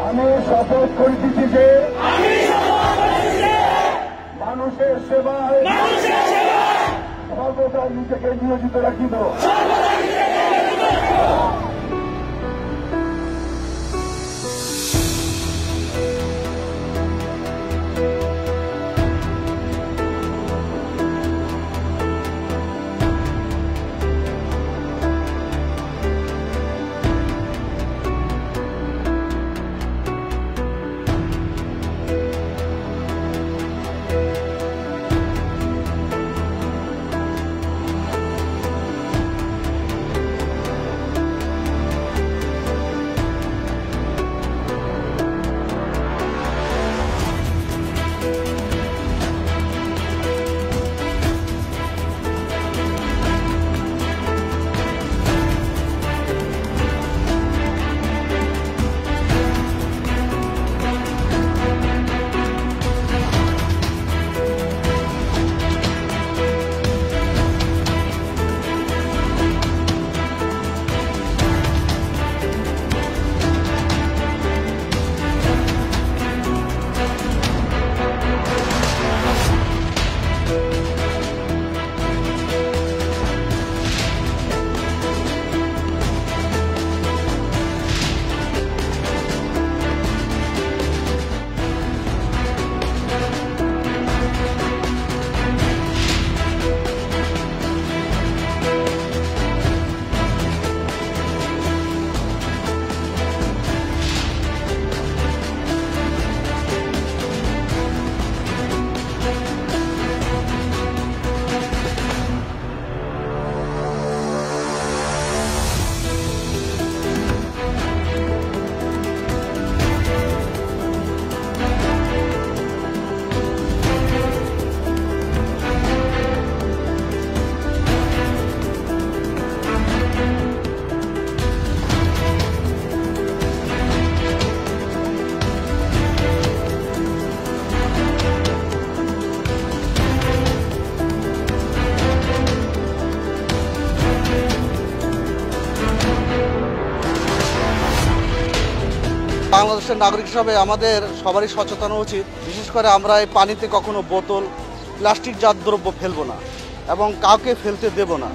আমি শপথ করিতেছি যে মানুষের সেবায় সর্বদা নিজেকে নিয়োজিত রাখিব। বাংলাদেশের নাগরিক হিসাবে আমাদের সবারই সচেতন উচিত। বিশেষ করে আমরা এই পানিতে কখনো বোতল, প্লাস্টিকজাত দ্রব্য ফেলবো না এবং কাউকে ফেলতে দেব না।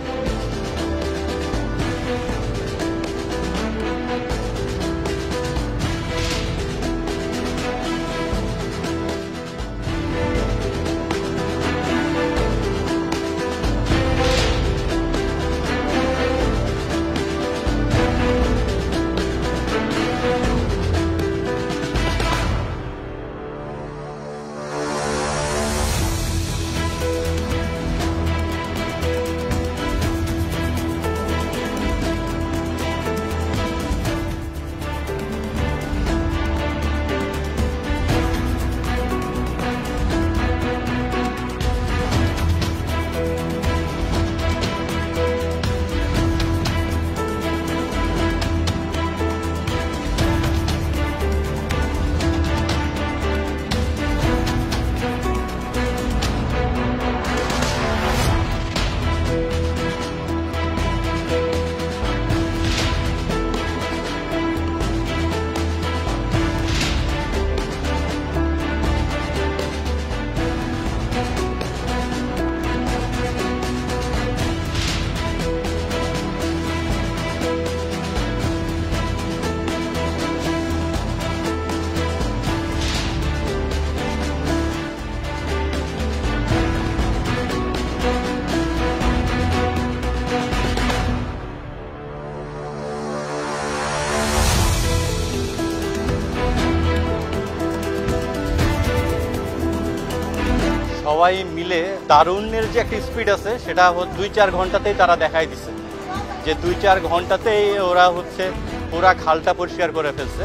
সবাই মিলে তারুণ্যের যে একটা স্পিড আছে সেটা 2-4 ঘন্টাতেই তারা দেখাই দিচ্ছে যে 2-4 ঘন্টাতেই ওরা পুরা খালটা পরিষ্কার করে ফেলছে।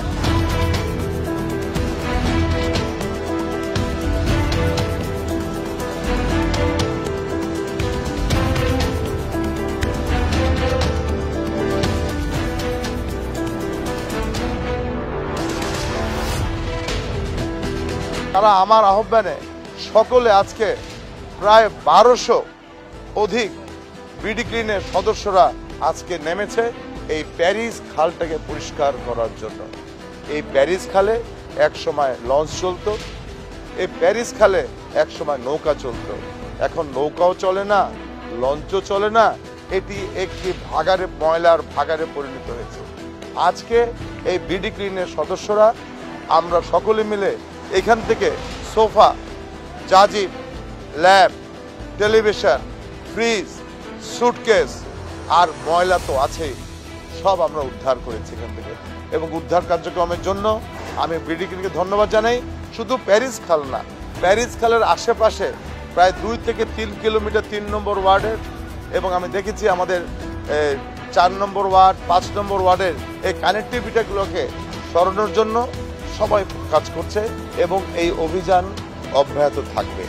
তারা আমার আহ্বানে সকলে আজকে প্রায় 1200 অধিক বিডি ক্লিনের সদস্যরা আজকে নেমেছে এই প্যারিস খালটাকে পরিষ্কার করার জন্য। এই প্যারিস খালে এক সময় লঞ্চ চলতো, এই প্যারিস খালে এক সময় নৌকা চলতো। এখন নৌকাও চলে না, লঞ্চও চলে না, এটি একটি ভাগাড়ে, ময়লার ভাগাড়ে পরিণত হয়েছে। আজকে এই বিডি ক্লিনের সদস্যরা আমরা সকলে মিলে এখান থেকে সোফা, জাজিম, ল্যাম্প, টেলিভিশন, ফ্রিজ, সুটকেস আর ময়লা তো আছেই, সব আমরা উদ্ধার করেছি এখান থেকে। এবং উদ্ধার কার্যক্রমের জন্য আমি বিডি ক্লিনকে ধন্যবাদ জানাই। শুধু প্যারিস খাল না, প্যারিস খালের আশেপাশে প্রায় 2 থেকে 3 কিলোমিটার 3 নম্বর ওয়ার্ডের, এবং আমি দেখেছি আমাদের 4 নম্বর ওয়ার্ড, 5 নম্বর ওয়ার্ডের এই কানেক্টিভিটিগুলোকে সরানোর জন্য সবাই কাজ করছে এবং এই অভিযান অব্যাহত থাকবে।